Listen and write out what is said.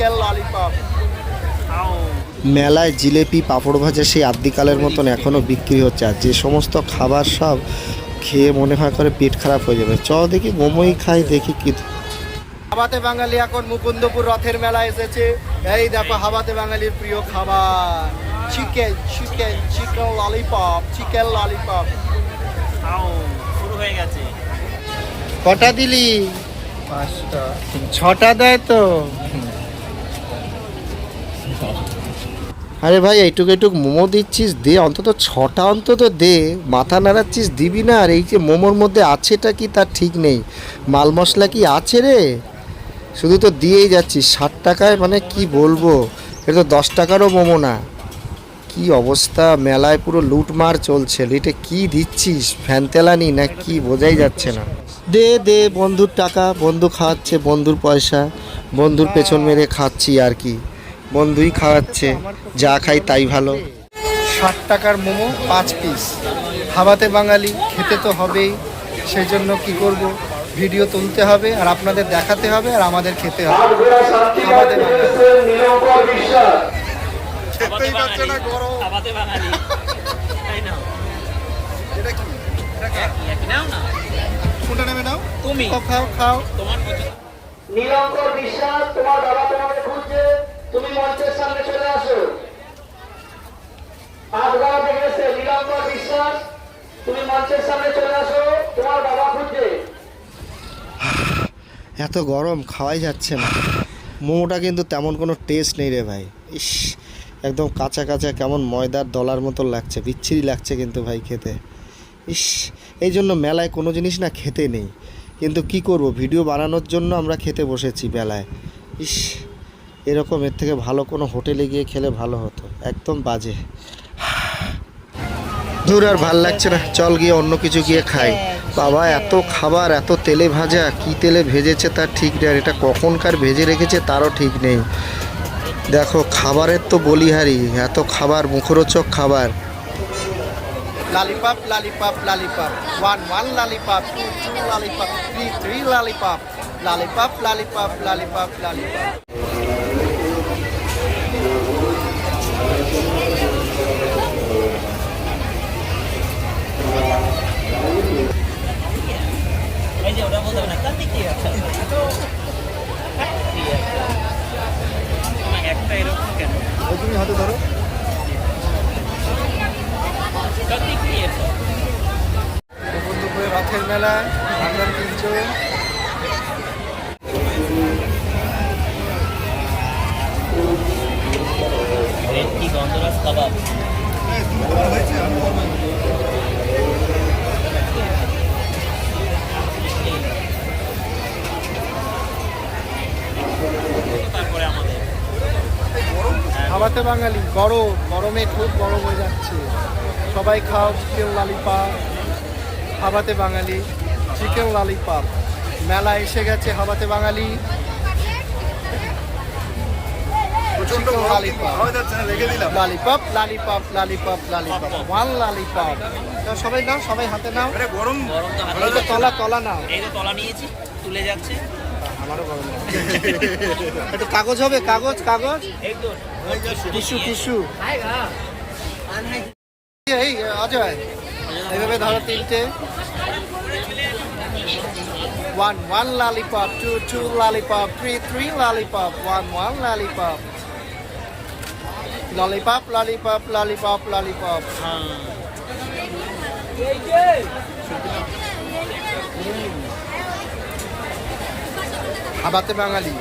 Chicken lollipop. মেলায় জিলেপি পাঁপড় ভাজা সেই আদ্যিকালের মতন এখনও বিক্রি হচ্ছে। আর যে সমস্ত খাবার সব খেয়ে মনে হয় করে পেট খারাপ হয়ে যাবে। চ দেখি মোমোই খাই, দেখি কি। হাবাতে বাঙালি এখন মুকুন্দপুর রথের মেলা এসেছে। এই দেখো হাবাতে বাঙালির প্রিয় খাবার chicken chicken chicken lollipop, chicken lollipop. শুরু হয়ে গেছে। কটা দিলি? 5টা। 6টা দেয় তো। আরে ভাই এইটুকু এইটুকু মোমো দিচ্ছিস, দে অন্তত 6টা অন্তত দে। মাথা নাড়াচ্ছিস, দিবি না? আর এই যে মোমোর মধ্যে আছেটা কি তার ঠিক নেই, মাল মশলা কি আছে রে? শুধু তো দিয়েই যাচ্ছিস 60 টাকায়, মানে কি বলবো, এটা তো 10 টাকারও মোমো না। কি অবস্থা, মেলায় পুরো লুটমার চলছে। এটা কি দিচ্ছিস, ফ্যানতেলানি না কি বোঝাই যাচ্ছে না। দে দে, বন্ধুর টাকা, বন্ধু খাওয়াচ্ছে, বন্ধুর পয়সা, বন্ধুর পেছন মেরে খাচ্ছি আর কি। বন্ধুই খাওয়াচ্ছে, যা খাই তাই ভালো। 60 টাকার মোমো 5 পিস। হাবাতে বাঙালি, খেতে তো হবেই। সেই জন্য কি করব, ভিডিও তুলতে হবে আর আপনাদের দেখাতে হবে আর আমাদের খেতে হবে। হাবাতে বাঙালি। খেতেই পারছে না, গরম। খাবাতে বাঙালি। তাই না? এটা কি? এটা কার? একই নাও না। কোনটা নেবে নাও? তুমি। খাও খাও। তোমার মতো। নীলঙ্কর বিশ্বাস, তোমার বাবা তোমাকে খুঁজছে, তুমি মঞ্চের সামনে চলে আসো। আজগাঁও থেকে এসে নীলঙ্কর বিশ্বাস, তুমি মঞ্চের সামনে চলে আসো, তোমার বাবা খুঁজছে। এত গরম, খাওয়াই যাচ্ছে না। মোমোটা কিন্তু তেমন কোনো টেস্ট নেই রে ভাই। ইস, একদম কাঁচা কাঁচা, কেমন ময়দার দলার মতো লাগছে, বিচ্ছিরি লাগছে কিন্তু ভাই খেতে। ইস, এই জন্য মেলায় কোনো জিনিস না খেতে নেই, কিন্তু কি করব, ভিডিও বানানোর জন্য আমরা খেতে বসেছি মেলায়। ইস, এরকম এর থেকে ভালো কোনো হোটেলে গিয়ে খেলে ভালো হতো। একদম বাজে। দূর, আর ভাল লাগছে না, চল গিয়ে অন্য কিছু গিয়ে খাই। বাবা, এত খাবার, এত তেলে ভাজা, কি তেলে ভেজেছে তার ঠিক নেই, আর এটা কখনকার ভেজে রেখেছে তারও ঠিক নেই। দেখো, খাবারের তো বলিহারি, এত খাবার, মুখরোচক খাবার। Lollipop, lollipop, lollipop. 1 lollipop, 2 lollipop, 3 lollipop. Lollipop, lollipop, lollipop, lollipop. এই যে ওটা বলতে হবে না, কাটি কি আছে? আমার একটা এরকম কেন? ওই তুমি হাতে ধরো। কাটি কি আছে? মুকুন্দপুরে রথের মেলা, আমরা তিনজন। কি গন্ধরাজ কাবাব। তারপরে আমাদের হাবাতে বাঙালি, গরম, গরমে খুব গরম হয়ে যাচ্ছে। সবাই খাও চিকেন ললিপপ। হাবাতে বাঙালি, চিকেন ললিপপ। মেলা এসে গেছে হাবাতে বাঙালি। Lollipop, lollipop, lollipop, lollipop. 1 lollipop. সবাই নাও, সবাই হাতে নাও। গরম তো এই তো তলা তলা নাও। এই তো তলা নিয়েছি, তুলে যাচ্ছে। আমারও গরম লাগছে। একটু কাগজ হবে, কাগজ কাগজ, এই তো টিস্যু টিস্যু। এই অজয়, এইভাবে ধরো তিনটে। 1 lollipop, 2 lollipop, 3 lollipop, 1 lollipop. Lollipop, lollipop, lollipop, lollipop. হাবাতে বাঙালি।